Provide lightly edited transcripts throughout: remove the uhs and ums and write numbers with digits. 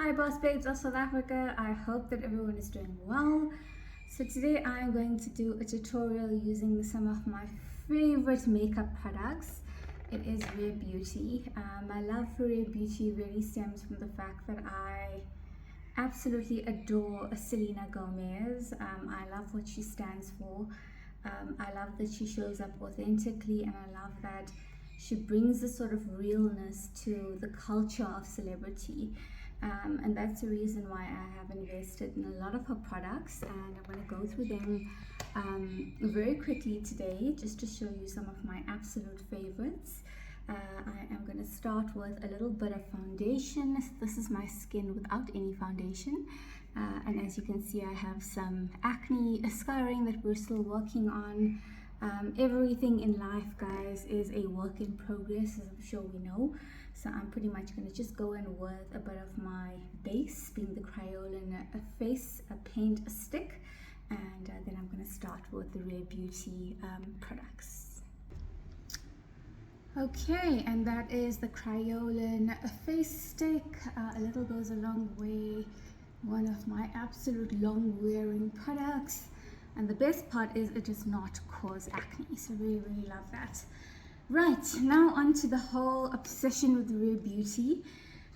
Hi boss babes of South Africa, I hope that everyone is doing well. So today I am going to do a tutorial using some of my favorite makeup products. It is Rare Beauty. My love for Rare Beauty really stems from the fact that I absolutely adore Selena Gomez. I love what she stands for. I love that she shows up authentically, and I love that she brings a sort of realness to the culture of celebrity. And that's the reason why I have invested in a lot of her products, and I'm going to go through them very quickly today just to show you some of my absolute favorites. I am going to start with a little bit of foundation. This is my skin without any foundation. And as you can see, I have some acne scarring that we're still working on. Everything in life, guys, is a work in progress, as I'm sure we know. So I'm pretty much going to just go in with a bit of my base, being the Crayolan face paint stick. And then I'm going to start with the Rare Beauty products. Okay, and that is the Crayolan face stick. A little goes a long way. One of my absolute long wearing products, and the best part is it does not cause acne, so really love that. Right, now on to the whole obsession with Rare Beauty.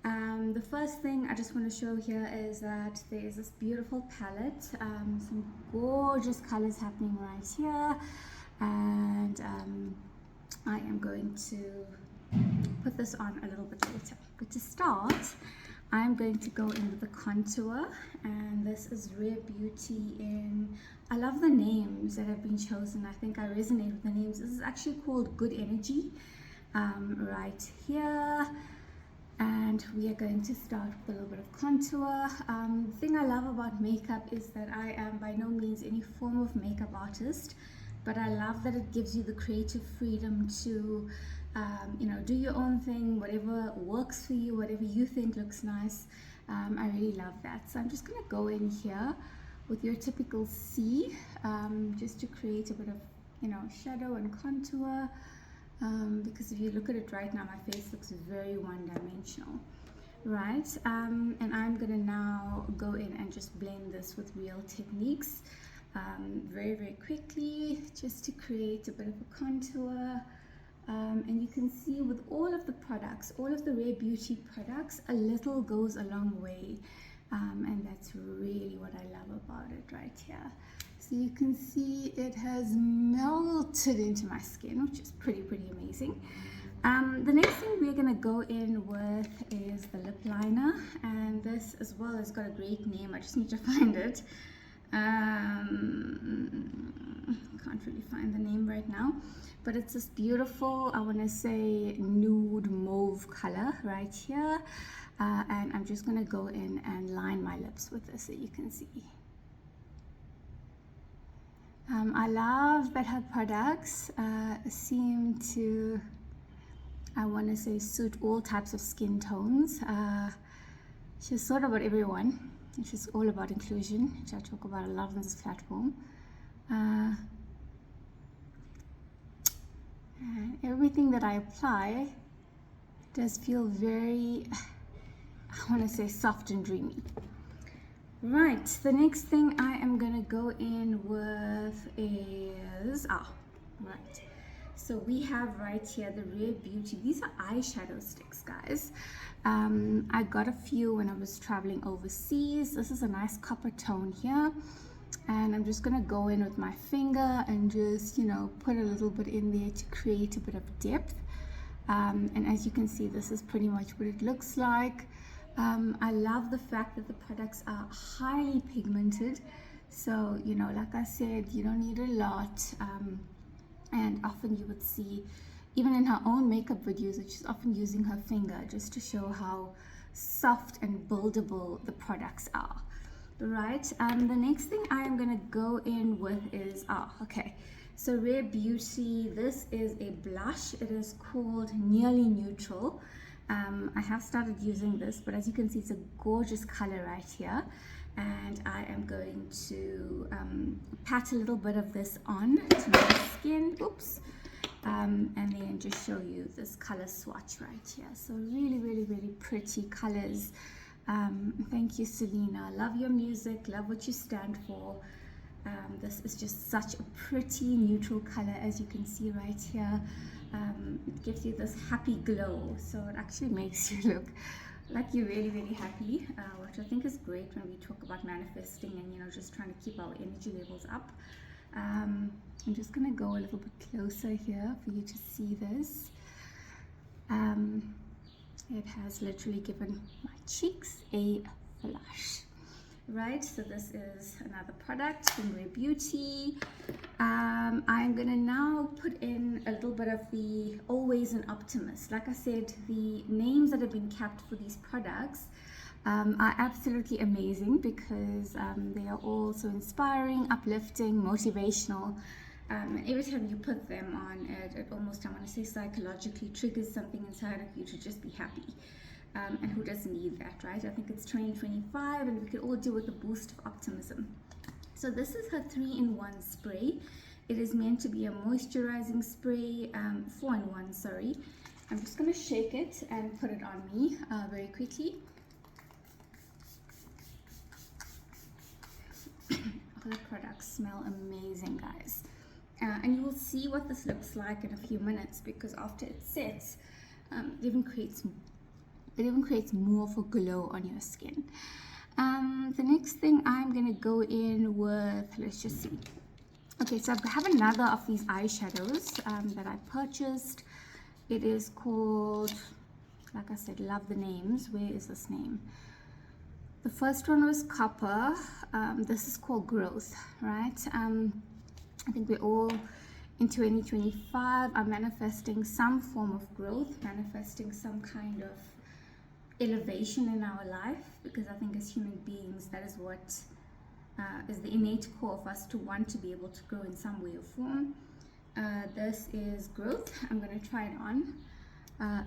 The first thing I just want to show here is that there is this beautiful palette, some gorgeous colors happening right here, and I am going to put this on a little bit later. But to start, I'm going to go in with the contour, and this is Rare Beauty in, I love the names that have been chosen. I think I resonate with the names. This is actually called Good Energy, right here. And we are going to start with a little bit of contour. The thing I love about makeup is that I am by no means any form of makeup artist, but I love that it gives you the creative freedom to do your own thing, whatever works for you, whatever you think looks nice. I really love that. So I'm just going to go in here with your typical C, just to create a bit of, shadow and contour. Because if you look at it right now, my face looks very one-dimensional, right? And I'm going to now go in and just blend this with Real Techniques very quickly, just to create a bit of a contour. And you can see with all of the products, all of the Rare Beauty products, a little goes a long way. And that's really what I love about it right here. So you can see it has melted into my skin, which is pretty amazing. The next thing we're going to go in with is the lip liner, and this as well has got a great name. I just need to find it. Can't really find the name right now, but it's this beautiful, I want to say nude mauve color right here, and I'm just going to go in and line my lips with this so you can see. I love that her products seem to, I want to say, suit all types of skin tones. She's sort of about everyone. She's all about inclusion, which I talk about a lot on this platform. And everything that I apply does feel very, I want to say, soft and dreamy. Right, the next thing I am going to go in with is, right. So we have right here the Rare Beauty. These are eyeshadow sticks, guys. I got a few when I was traveling overseas. This is a nice copper tone here. And I'm just going to go in with my finger and just, put a little bit in there to create a bit of depth. And as you can see, this is pretty much what it looks like. I love the fact that the products are highly pigmented. So, like I said, you don't need a lot. And often you would see, even in her own makeup videos, that she's often using her finger just to show how soft and buildable the products are. Right, the next thing I am going to go in with is, so Rare Beauty, this is a blush. It is called Nearly Neutral. I have started using this, but as you can see, it's a gorgeous color right here. And I am going to pat a little bit of this on to my skin, and then just show you this color swatch right here. So really pretty colors. Thank you, Selena. Love your music, love what you stand for. This is just such a pretty neutral color, as you can see right here. It gives you this happy glow, so it actually makes you look like you're really, really happy, which I think is great when we talk about manifesting and, you know, just trying to keep our energy levels up. I'm just going to go a little bit closer here for you to see this. It has literally given my cheeks a flush. Right, so this is another product from Rare Beauty. I'm gonna now put in a little bit of the Always an Optimist. Like I said, the names that have been kept for these products are absolutely amazing because they are all so inspiring, uplifting, motivational. Every time you put them on, it almost, I want to say, psychologically triggers something inside of you to just be happy. And who doesn't need that, right? I think it's 2025 and we could all do with a boost of optimism. So this is her 3-in-1 spray. It is meant to be a moisturizing spray, 4-in-1, sorry. I'm just going to shake it and put it on me very quickly. All the products smell amazing, guys. And you will see what this looks like in a few minutes because after it sets, it even creates more of a glow on your skin. The next thing I'm going to go in with, let's just see. Okay, so I have another of these eyeshadows that I purchased. It is called, like I said, love the names. Where is this name? The first one was Copper. This is called Growth, right? I think we're all in 2025 are manifesting some form of growth, manifesting some kind of elevation in our life, because I think as human beings that is what is the innate core of us, to want to be able to grow in some way or form. This is Growth. I'm going to try it on.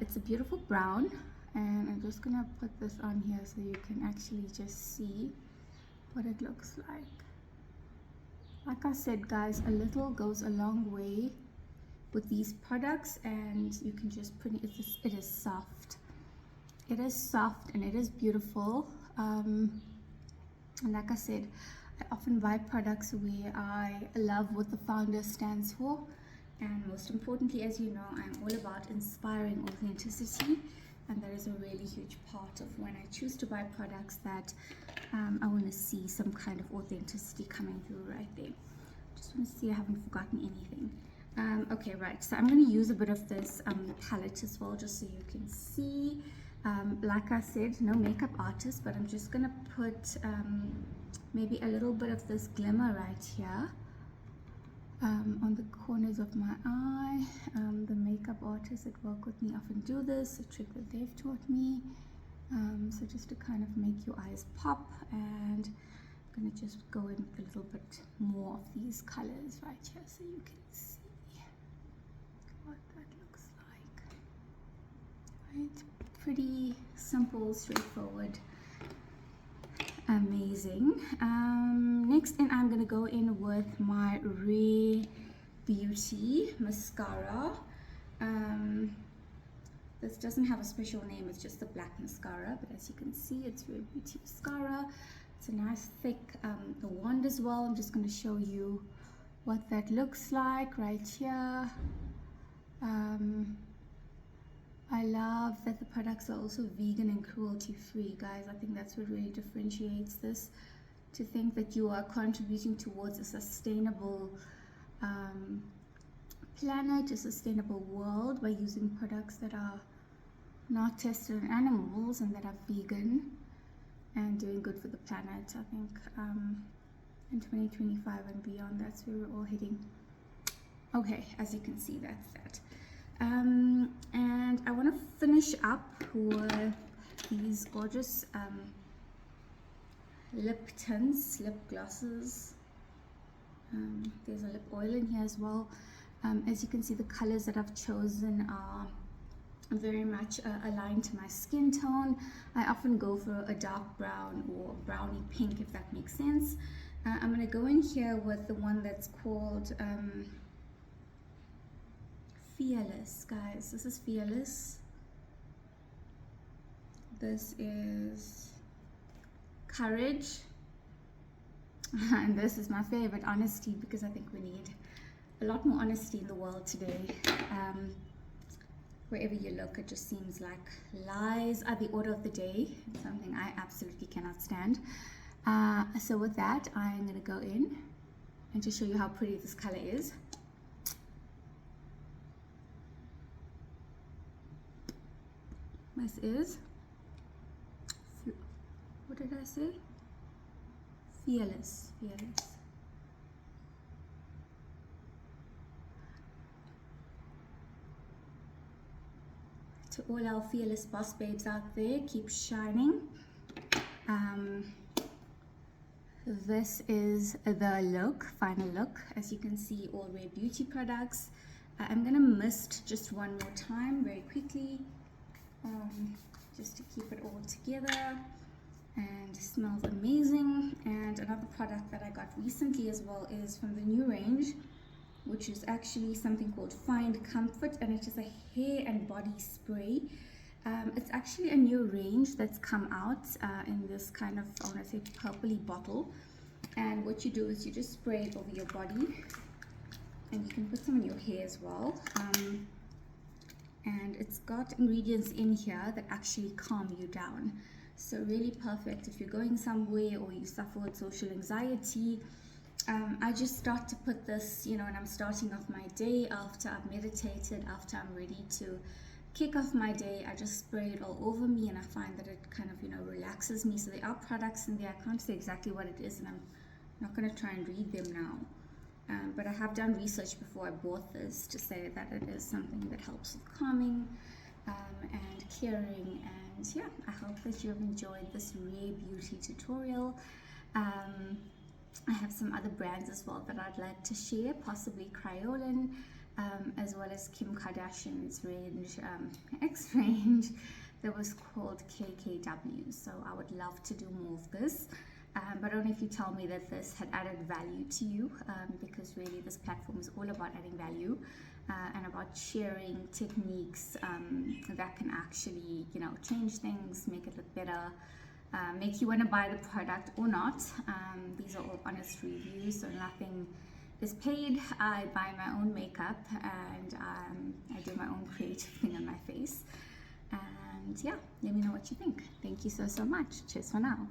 It's a beautiful brown, and I'm just going to put this on here so you can actually just see what it looks like. Like I said, guys, a little goes a long way with these products, and you can just put it. It is soft. It is soft and it is beautiful. And like I said, I often buy products where I love what the founder stands for, and most importantly, as you know, I'm all about inspiring authenticity, and that is a really huge part of when I choose to buy products that I want to see some kind of authenticity coming through right there. Just want to see I haven't forgotten anything. Okay, right, so I'm going to use a bit of this palette as well, just so you can see. Like I said, no makeup artist, but I'm just going to put maybe a little bit of this glimmer right here on the corners of my eye. The makeup artists that work with me often do this, a trick that they've taught me. So just to kind of make your eyes pop, and I'm going to just go in with a little bit more of these colors right here so you can see what that looks like. Right, pretty simple, straightforward, amazing. Next in, I'm going to go in with my Rare Beauty mascara. This doesn't have a special name, it's just the black mascara, but as you can see, it's Rare Beauty mascara. It's a nice thick wand as well. I'm just going to show you what that looks like right here. I love that the products are also vegan and cruelty free, guys. I think that's what really differentiates this. To think that you are contributing towards a sustainable planet, a sustainable world by using products that are not tested on animals and that are vegan and doing good for the planet. I think in 2025 and beyond, that's where we're all heading. Okay, as you can see, that's that. And I want to finish up with these gorgeous lip tints, lip glosses. There's a lip oil in here as well. As you can see, the colors that I've chosen are very much aligned to my skin tone. I often go for a dark brown or browny pink, if that makes sense. I'm going to go in here with the one that's called Fearless, guys. This is Fearless. This is courage, and this is my favorite, honesty, because I think we need a lot more honesty in the world today. Wherever you look, it just seems like lies are the order of the day, something I absolutely cannot stand. So with that, I'm going to go in and just show you how pretty this color is. This is, what did I say? Fearless, fearless. To all our fearless boss babes out there, keep shining. This is the look, final look. As you can see, all Rare Beauty products. I'm gonna mist just one more time very quickly, just to keep it all together, and it smells amazing. And another product that I got recently as well is from the new range, which is actually something called Find Comfort, and it is a hair and body spray. It's actually a new range that's come out in this kind of, I want to say, purpley bottle. And what you do is you just spray it over your body, and you can put some in your hair as well. And it's got ingredients in here that actually calm you down. So really perfect if you're going somewhere or you suffer with social anxiety. I just start to put this, you know, when I'm starting off my day, after I've meditated, after I'm ready to kick off my day. I just spray it all over me, and I find that it kind of, you know, relaxes me. So there are products in there. I can't say exactly what it is, and I'm not going to try and read them now. But I have done research before I bought this to say that it is something that helps with calming and caring. And yeah, I hope that you have enjoyed this Rare Beauty tutorial. I have some other brands as well that I'd like to share, possibly Crayolan, as well as Kim Kardashian's range, X range, that was called KKW. So I would love to do more of this, but only if you tell me that this had added value to you, because really this platform is all about adding value and about sharing techniques that can actually, you know, change things, make it look better, make you want to buy the product or not. These are all honest reviews, so nothing is paid. I buy my own makeup, and I do my own creative thing on my face. And yeah, let me know what you think. Thank you so much. Cheers for now.